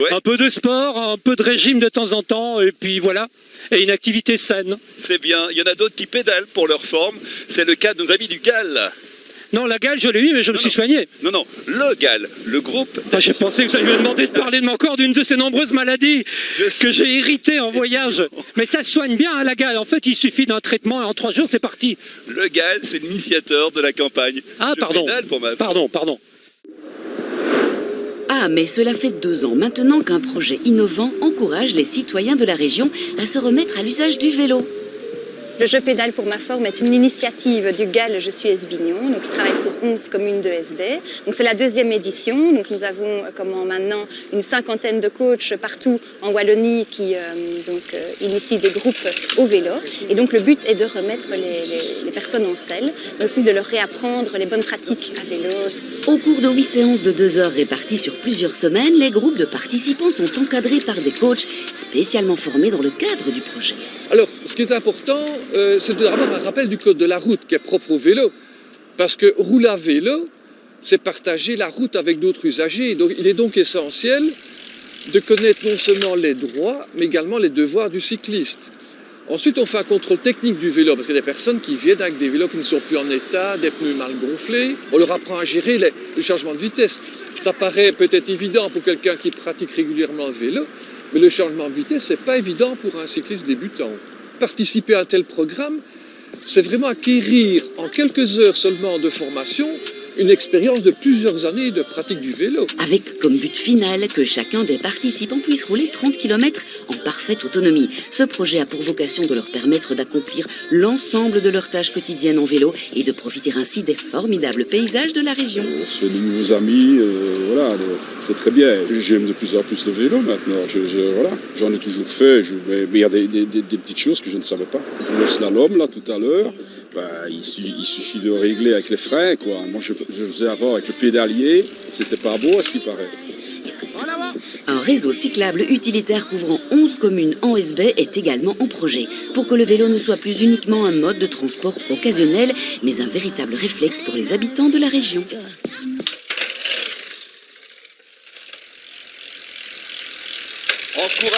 Ouais. Un peu de sport, un peu de régime de temps en temps, et puis voilà, et une activité saine. C'est bien. Il y en a d'autres qui pédalent pour leur forme. C'est le cas de nos amis du GAL. Non, la gale, je l'ai eu, mais je me suis soigné. Non, le GAL, le groupe... J'ai pensé que vous alliez me demander de parler encore d'une de ces nombreuses maladies que j'ai héritées en voyage. Mais ça se soigne bien, hein, la gale. En fait, il suffit d'un traitement et en 3 jours, c'est parti. Le GAL, c'est l'initiateur de la campagne. Ah, pardon. Pardon. Ah, mais cela fait 2 ans maintenant qu'un projet innovant encourage les citoyens de la région à se remettre à l'usage du vélo. Le Je pédale pour ma forme est une initiative du GAL Je suis Esbignon, donc qui travaille sur 11 communes de SB. Donc c'est la 2e édition. Donc nous avons maintenant une 50aine de coachs partout en Wallonie qui initient des groupes au vélo. Et donc le but est de remettre les personnes en selle, mais aussi de leur réapprendre les bonnes pratiques à vélo. Au cours de 8 séances de 2 heures réparties sur plusieurs semaines, les groupes de participants sont encadrés par des coachs spécialement formés dans le cadre du projet. Alors, ce qui est important, c'est d'abord un rappel du code de la route qui est propre au vélo. Parce que rouler à vélo, c'est partager la route avec d'autres usagers. Donc, il est donc essentiel de connaître non seulement les droits, mais également les devoirs du cycliste. Ensuite, on fait un contrôle technique du vélo, parce qu'il y a des personnes qui viennent avec des vélos qui ne sont plus en état, des pneus mal gonflés. On leur apprend à gérer le changement de vitesse. Ça paraît peut-être évident pour quelqu'un qui pratique régulièrement le vélo, mais le changement de vitesse, c'est pas évident pour un cycliste débutant. Participer à un tel programme, c'est vraiment acquérir en quelques heures seulement de formation une expérience de plusieurs années de pratique du vélo. Avec comme but final que chacun des participants puisse rouler 30 km en parfaite autonomie. Ce projet a pour vocation de leur permettre d'accomplir l'ensemble de leurs tâches quotidiennes en vélo et de profiter ainsi des formidables paysages de la région. On se fait de nouveaux amis, voilà, c'est très bien. J'aime de plus en plus le vélo maintenant, voilà. J'en ai toujours fait, mais il y a des petites choses que je ne savais pas. Pour le slalom, là, tout à l'heure, il suffit de régler avec les freins, quoi. Moi, je faisais avant avec le pédalier, c'était pas beau à ce qui paraît. Un réseau cyclable utilitaire couvrant 11 communes en SB est également en projet, pour que le vélo ne soit plus uniquement un mode de transport occasionnel, mais un véritable réflexe pour les habitants de la région.